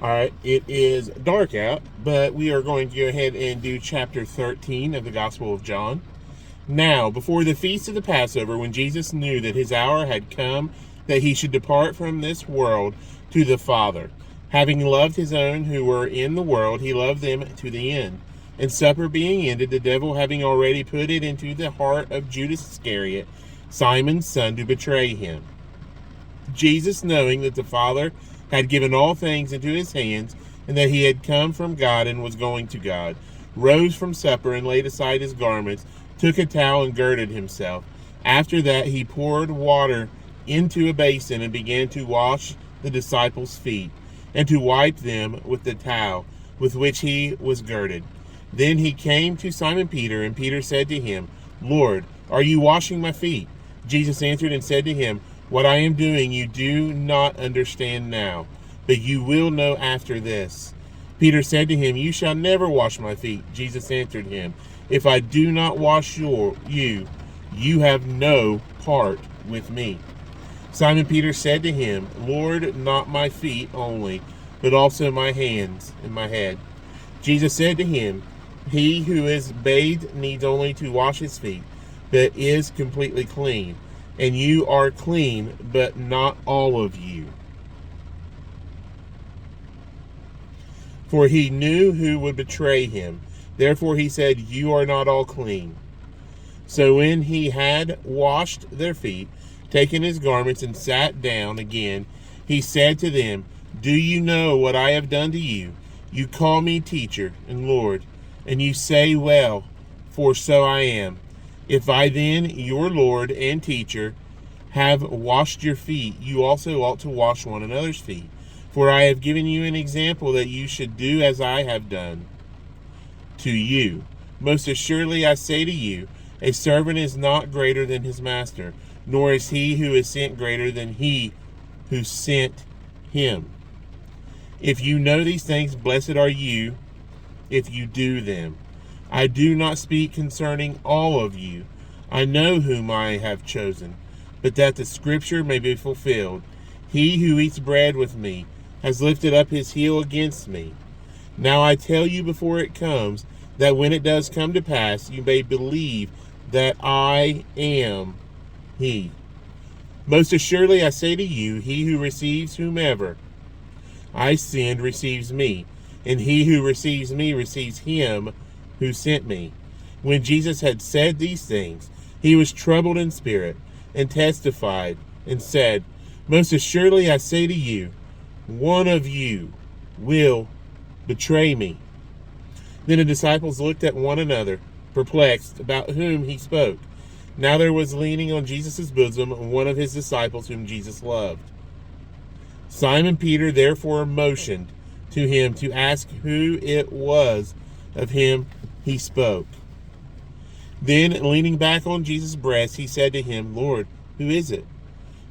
All right, it is dark out, but we are going to go ahead and do chapter 13 of the Gospel of John. Now, before the feast of the Passover, when Jesus knew that his hour had come, that he should depart from this world to the Father, having loved his own who were in the world, he loved them to the end. And supper being ended, the devil having already put it into the heart of Judas Iscariot, Simon's son, to betray him. Jesus, knowing that the Father had given all things into his hands, and that he had come from God and was going to God, rose from supper and laid aside his garments, took a towel and girded himself. After that he poured water into a basin and began to wash the disciples' feet, and to wipe them with the towel with which he was girded. Then he came to Simon Peter, and Peter said to him, Lord, are you washing my feet? Jesus answered and said to him, What I am doing you do not understand now, but you will know after this. Peter said to him, You shall never wash my feet. Jesus answered him, If I do not wash you, you have no part with me. Simon Peter said to him, Lord, not my feet only, but also my hands and my head. Jesus said to him, He who is bathed needs only to wash his feet, but is completely clean. And you are clean, but not all of you. For he knew who would betray him. Therefore he said, You are not all clean. So when he had washed their feet, taken his garments, and sat down again, he said to them, Do you know what I have done to you? You call me teacher and Lord, and you say, Well, for so I am. If I then, your Lord and teacher, have washed your feet, you also ought to wash one another's feet. For I have given you an example that you should do as I have done to you. Most assuredly I say to you, a servant is not greater than his master, nor is he who is sent greater than he who sent him. If you know these things, blessed are you if you do them. I do not speak concerning all of you. I know whom I have chosen, but that the scripture may be fulfilled. He who eats bread with me has lifted up his heel against me. Now I tell you before it comes, that when it does come to pass, you may believe that I am he. Most assuredly I say to you, he who receives whomever I send receives me, and he who receives me receives him who sent me. When Jesus had said these things, he was troubled in spirit, and testified, and said, Most assuredly I say to you, one of you will betray me. Then the disciples looked at one another, perplexed about whom he spoke. Now there was leaning on Jesus' bosom one of his disciples whom Jesus loved. Simon Peter therefore motioned to him to ask who it was of him he spoke. Then, leaning back on Jesus' breast, he said to him, Lord, who is it?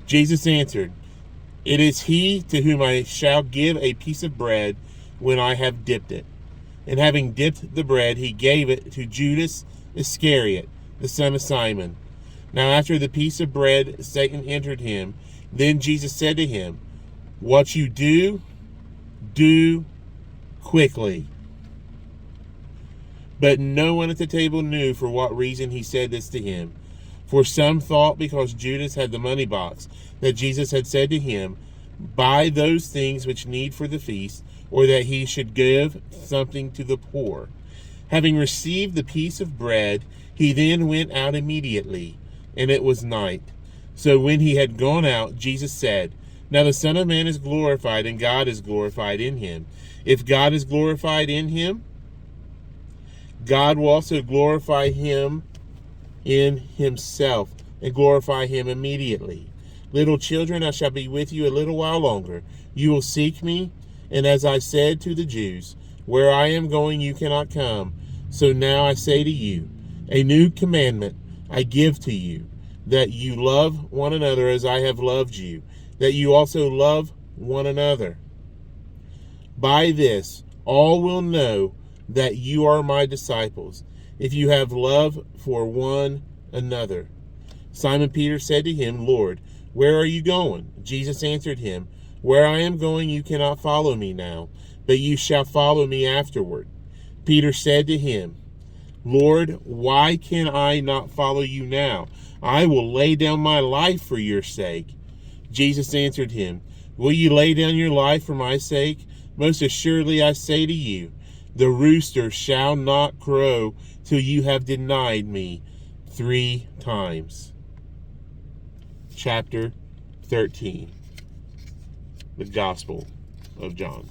Jesus answered, It is he to whom I shall give a piece of bread when I have dipped it. And having dipped the bread, he gave it to Judas Iscariot, the son of Simon. Now after the piece of bread, Satan entered him. Then Jesus said to him, What you do, do quickly. But no one at the table knew for what reason he said this to him. For some thought because Judas had the money box, that Jesus had said to him, Buy those things which need for the feast, or that he should give something to the poor. Having received the piece of bread, he then went out immediately, and it was night. So when he had gone out, Jesus said, Now the Son of Man is glorified, and God is glorified in him. If God is glorified in him, God will also glorify him in himself, and glorify him immediately. Little children, I shall be with you a little while longer. You will seek me, and as I said to the Jews, Where I am going you cannot come. So now I say to you, a new commandment I give to you, that you love one another as I have loved you, that you also love one another. By this all will know that you are my disciples, if you have love for one another. Simon Peter said to him, Lord, where are you going? Jesus answered him, Where I am going, you cannot follow me now, but you shall follow me afterward. Peter said to him, Lord, why can I not follow you now? I will lay down my life for your sake. Jesus answered him, Will you lay down your life for my sake? Most assuredly I say to you, the rooster shall not crow till you have denied me 3 times. Chapter 13. The Gospel of John.